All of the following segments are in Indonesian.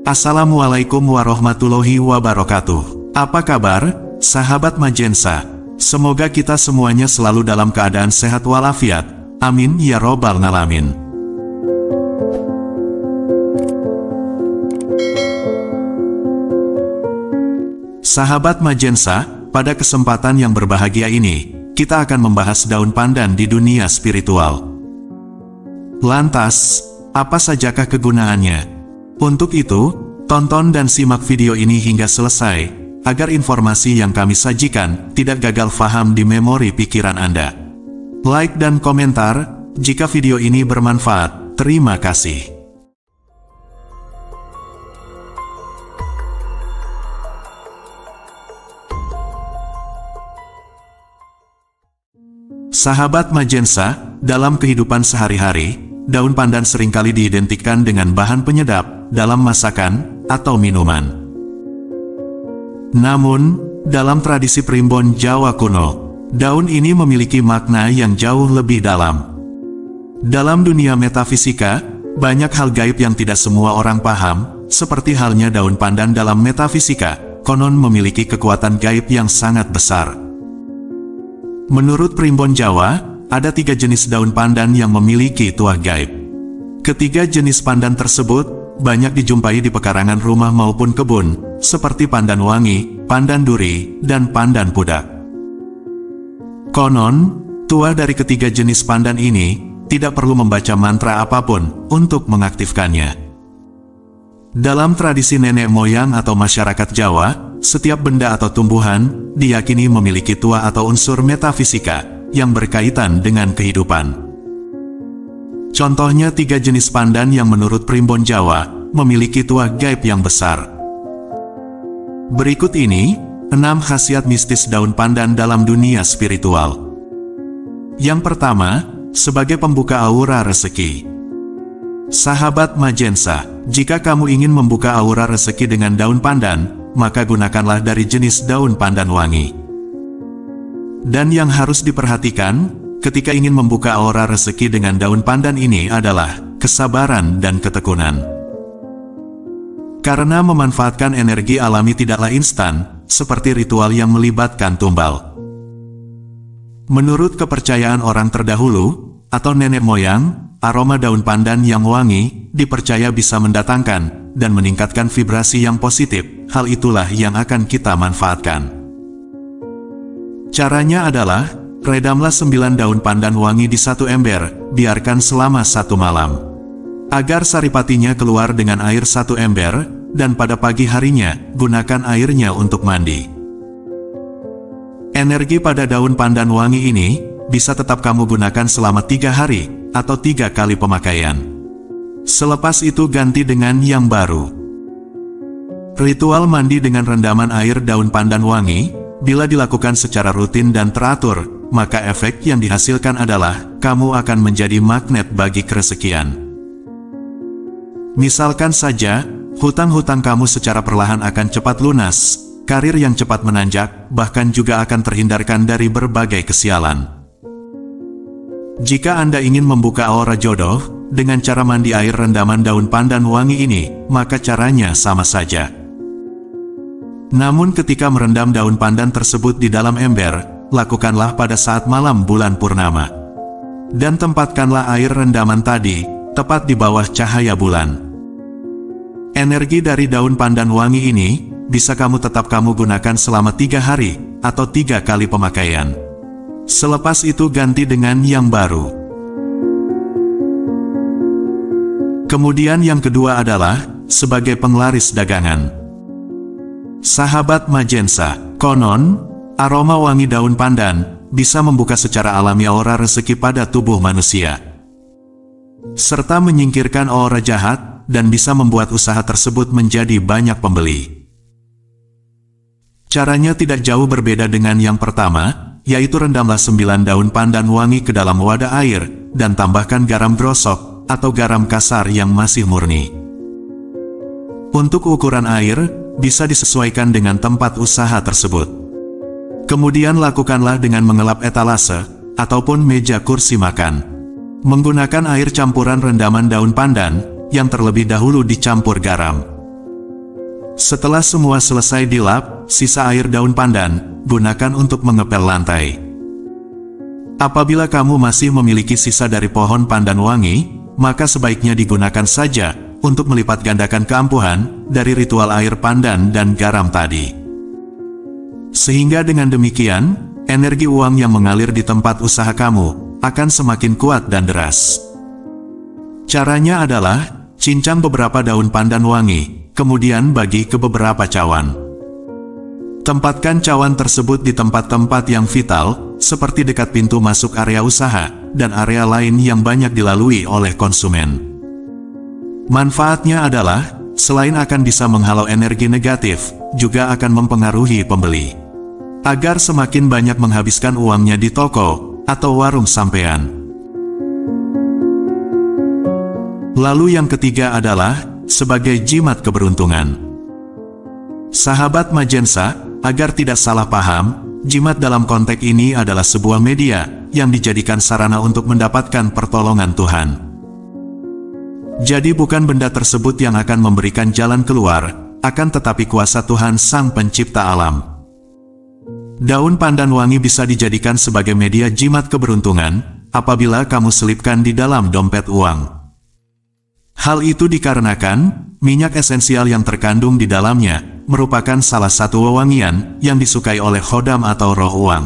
Assalamualaikum warahmatullahi wabarakatuh. Apa kabar, sahabat Majensa? Semoga kita semuanya selalu dalam keadaan sehat walafiat. Amin ya robbal alamin. Sahabat Majensa, pada kesempatan yang berbahagia ini, kita akan membahas daun pandan di dunia spiritual. Lantas, apa sajakah kegunaannya? Untuk itu, tonton dan simak video ini hingga selesai, agar informasi yang kami sajikan tidak gagal faham di memori pikiran Anda. Like dan komentar, jika video ini bermanfaat. Terima kasih. Sahabat Majensa, dalam kehidupan sehari-hari, daun pandan seringkali diidentikan dengan bahan penyedap dalam masakan atau minuman. Namun, dalam tradisi primbon Jawa kuno, daun ini memiliki makna yang jauh lebih dalam. Dalam dunia metafisika, banyak hal gaib yang tidak semua orang paham, seperti halnya daun pandan dalam metafisika, konon memiliki kekuatan gaib yang sangat besar. Menurut primbon Jawa, ada 3 jenis daun pandan yang memiliki tuah gaib. Ketiga jenis pandan tersebut banyak dijumpai di pekarangan rumah maupun kebun, seperti pandan wangi, pandan duri, dan pandan pudak. Konon, tuah dari ketiga jenis pandan ini tidak perlu membaca mantra apapun untuk mengaktifkannya. Dalam tradisi nenek moyang atau masyarakat Jawa, setiap benda atau tumbuhan diyakini memiliki tuah atau unsur metafisika yang berkaitan dengan kehidupan. Contohnya 3 jenis pandan yang menurut primbon Jawa memiliki tuah gaib yang besar. Berikut ini 6 khasiat mistis daun pandan dalam dunia spiritual. Yang pertama, sebagai pembuka aura rezeki. Sahabat Majensa, jika kamu ingin membuka aura rezeki dengan daun pandan, maka gunakanlah dari jenis daun pandan wangi. Dan yang harus diperhatikan ketika ingin membuka aura rezeki dengan daun pandan ini adalah kesabaran dan ketekunan. Karena memanfaatkan energi alami tidaklah instan, seperti ritual yang melibatkan tumbal. Menurut kepercayaan orang terdahulu, atau nenek moyang, aroma daun pandan yang wangi dipercaya bisa mendatangkan dan meningkatkan vibrasi yang positif. Hal itulah yang akan kita manfaatkan. Caranya adalah, redamlah 9 daun pandan wangi di 1 ember, biarkan selama 1 malam. Agar saripatinya keluar dengan air 1 ember, dan pada pagi harinya, gunakan airnya untuk mandi. Energi pada daun pandan wangi ini, bisa tetap kamu gunakan selama 3 hari, atau 3 kali pemakaian. Selepas itu ganti dengan yang baru. Ritual mandi dengan rendaman air daun pandan wangi, bila dilakukan secara rutin dan teratur, maka efek yang dihasilkan adalah, kamu akan menjadi magnet bagi kerezekian. Misalkan saja, hutang-hutang kamu secara perlahan akan cepat lunas, karir yang cepat menanjak, bahkan juga akan terhindarkan dari berbagai kesialan. Jika Anda ingin membuka aura jodoh, dengan cara mandi air rendaman daun pandan wangi ini, maka caranya sama saja. Namun ketika merendam daun pandan tersebut di dalam ember, lakukanlah pada saat malam bulan purnama. Dan tempatkanlah air rendaman tadi, tepat di bawah cahaya bulan. Energi dari daun pandan wangi ini, bisa tetap kamu gunakan selama 3 hari, atau 3 kali pemakaian. Selepas itu ganti dengan yang baru. Kemudian yang kedua adalah, sebagai penglaris dagangan. Sahabat Majensa, konon, aroma wangi daun pandan bisa membuka secara alami aura rezeki pada tubuh manusia, serta menyingkirkan aura jahat, dan bisa membuat usaha tersebut menjadi banyak pembeli. Caranya tidak jauh berbeda dengan yang pertama, yaitu rendamlah 9 daun pandan wangi ke dalam wadah air, dan tambahkan garam grosok, atau garam kasar yang masih murni. Untuk ukuran air, bisa disesuaikan dengan tempat usaha tersebut. Kemudian lakukanlah dengan mengelap etalase, ataupun meja kursi makan. Menggunakan air campuran rendaman daun pandan, yang terlebih dahulu dicampur garam. Setelah semua selesai dilap, sisa air daun pandan, gunakan untuk mengepel lantai. Apabila kamu masih memiliki sisa dari pohon pandan wangi, maka sebaiknya digunakan saja untuk melipat gandakan keampuhan dari ritual air pandan dan garam tadi. Sehingga dengan demikian, energi uang yang mengalir di tempat usaha kamu akan semakin kuat dan deras. Caranya adalah, cincang beberapa daun pandan wangi, kemudian bagi ke beberapa cawan. Tempatkan cawan tersebut di tempat-tempat yang vital, seperti dekat pintu masuk area usaha, dan area lain yang banyak dilalui oleh konsumen. Manfaatnya adalah, selain akan bisa menghalau energi negatif, juga akan mempengaruhi pembeli. Agar semakin banyak menghabiskan uangnya di toko, atau warung sampean. Lalu yang ketiga adalah, sebagai jimat keberuntungan. Sahabat Majensa, agar tidak salah paham, jimat dalam konteks ini adalah sebuah media yang dijadikan sarana untuk mendapatkan pertolongan Tuhan. Jadi bukan benda tersebut yang akan memberikan jalan keluar, akan tetapi kuasa Tuhan Sang Pencipta alam. Daun pandan wangi bisa dijadikan sebagai media jimat keberuntungan apabila kamu selipkan di dalam dompet uang. Hal itu dikarenakan, minyak esensial yang terkandung di dalamnya, merupakan salah satu wewangian yang disukai oleh khodam atau roh uang.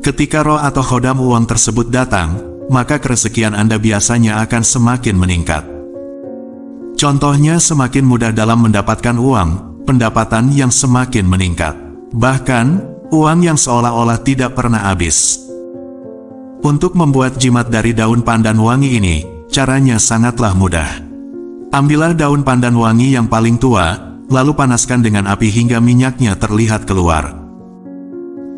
Ketika roh atau khodam uang tersebut datang, maka kerezekian Anda biasanya akan semakin meningkat. Contohnya semakin mudah dalam mendapatkan uang, pendapatan yang semakin meningkat. Bahkan, uang yang seolah-olah tidak pernah habis. Untuk membuat jimat dari daun pandan wangi ini, caranya sangatlah mudah. Ambillah daun pandan wangi yang paling tua, lalu panaskan dengan api hingga minyaknya terlihat keluar.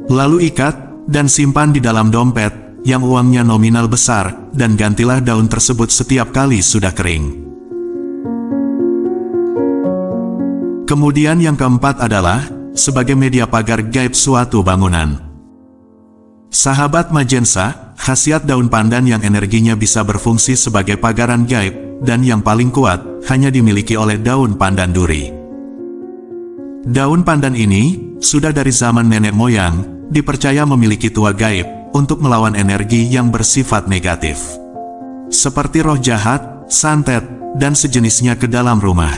Lalu ikat, dan simpan di dalam dompet, yang uangnya nominal besar, dan gantilah daun tersebut setiap kali sudah kering. Kemudian yang keempat adalah, sebagai media pagar gaib suatu bangunan. Sahabat Majensa, khasiat daun pandan yang energinya bisa berfungsi sebagai pagaran gaib, dan yang paling kuat, hanya dimiliki oleh daun pandan duri. Daun pandan ini, sudah dari zaman nenek moyang, dipercaya memiliki tuah gaib, untuk melawan energi yang bersifat negatif. Seperti roh jahat, santet, dan sejenisnya ke dalam rumah.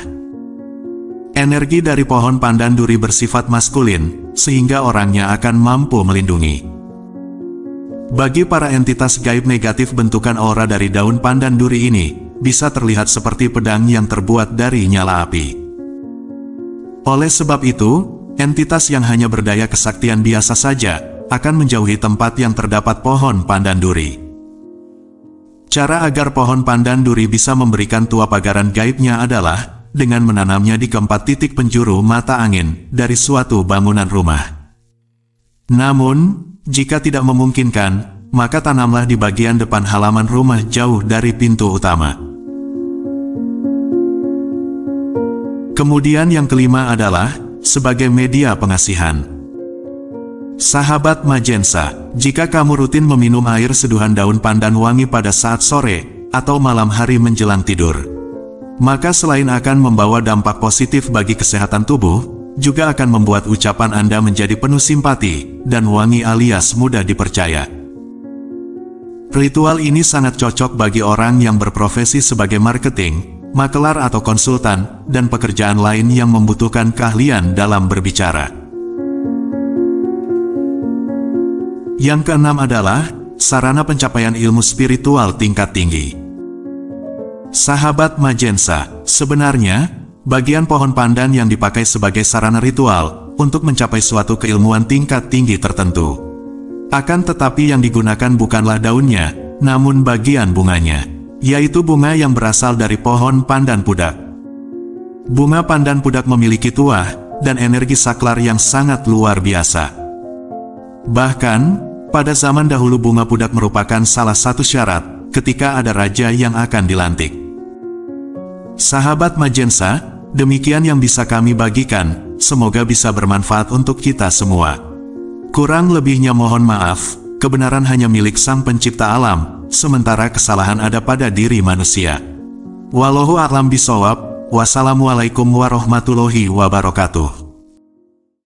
Energi dari pohon pandan duri bersifat maskulin, sehingga orangnya akan mampu melindungi. Bagi para entitas gaib negatif, bentukan aura dari daun pandan duri ini bisa terlihat seperti pedang yang terbuat dari nyala api. Oleh sebab itu, entitas yang hanya berdaya kesaktian biasa saja akan menjauhi tempat yang terdapat pohon pandan duri. Cara agar pohon pandan duri bisa memberikan tuah pagaran gaibnya adalah dengan menanamnya di keempat titik penjuru mata angin dari suatu bangunan rumah. Namun, jika tidak memungkinkan, maka tanamlah di bagian depan halaman rumah jauh dari pintu utama. Kemudian yang kelima adalah, sebagai media pengasihan. Sahabat Majensa, jika kamu rutin meminum air seduhan daun pandan wangi pada saat sore, atau malam hari menjelang tidur, maka selain akan membawa dampak positif bagi kesehatan tubuh, juga akan membuat ucapan Anda menjadi penuh simpati, dan wangi alias mudah dipercaya. Ritual ini sangat cocok bagi orang yang berprofesi sebagai marketing, makelar atau konsultan, dan pekerjaan lain yang membutuhkan keahlian dalam berbicara. Yang keenam adalah, sarana pencapaian ilmu spiritual tingkat tinggi. Sahabat Majensa, sebenarnya, bagian pohon pandan yang dipakai sebagai sarana ritual untuk mencapai suatu keilmuan tingkat tinggi tertentu. Akan tetapi yang digunakan bukanlah daunnya, namun bagian bunganya, yaitu bunga yang berasal dari pohon pandan pudak. Bunga pandan pudak memiliki tuah dan energi saklar yang sangat luar biasa. Bahkan, pada zaman dahulu bunga pudak merupakan salah satu syarat ketika ada raja yang akan dilantik. Sahabat Majensa, demikian yang bisa kami bagikan, semoga bisa bermanfaat untuk kita semua. Kurang lebihnya mohon maaf, kebenaran hanya milik Sang Pencipta alam, sementara kesalahan ada pada diri manusia. Wallahu a'lam bishawab, Wassalamualaikum warahmatullahi wabarakatuh.